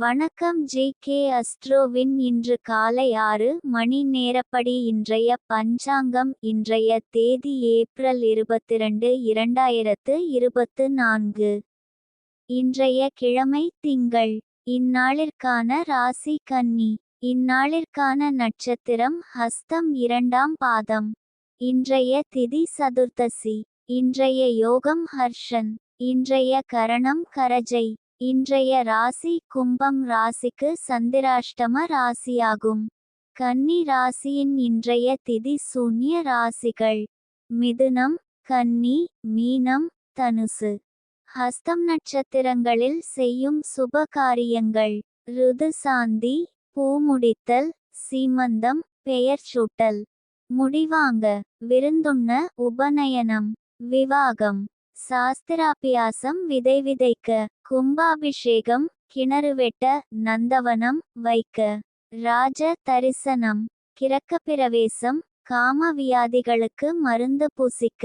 வணக்கம் ஜி.கே. அஸ்ட்ரோவின் இன்று காலை 6 மணி நேரப்படி இன்றைய பஞ்சாங்கம். இன்றைய தேதி ஏப்ரல் 22, 2024. இன்றைய கிழமை திங்கள். இந்நாளிற்கான ராசி கன்னி. இந்நாளிற்கான நட்சத்திரம் ஹஸ்தம் 2ஆம் பாதம். இன்றைய திதி சதுர்த்தசி. இன்றைய யோகம் ஹர்ஷன். இன்றைய கரணம் கரஜை. இன்றைய ராசி கும்பம் ராசிக்கு சந்திராஷ்டம ராசியாகும். கன்னி ராசியின் இன்றைய திதி சூன்ய ராசிகள்: மிதுனம், கன்னி, மீனம், தனுசு. ஹஸ்தம் நட்சத்திரங்களில் செய்யும் சுப காரியங்கள்: ருது சாந்தி, பூமுடித்தல், சீமந்தம், பெயர் சூட்டல், முடிவாங்க, விருந்துண்ண, உபநயனம், விவாகம், சாஸ்திராபியாசம், விதை விதைக்க, கும்பாபிஷேகம், கிணறு வெட்ட, நந்தவனம் வைக்க, ராஜ தரிசனம், கிரக்கப்பிரவேசம், காம வியாதிகளுக்கு மருந்து பூசிக்க.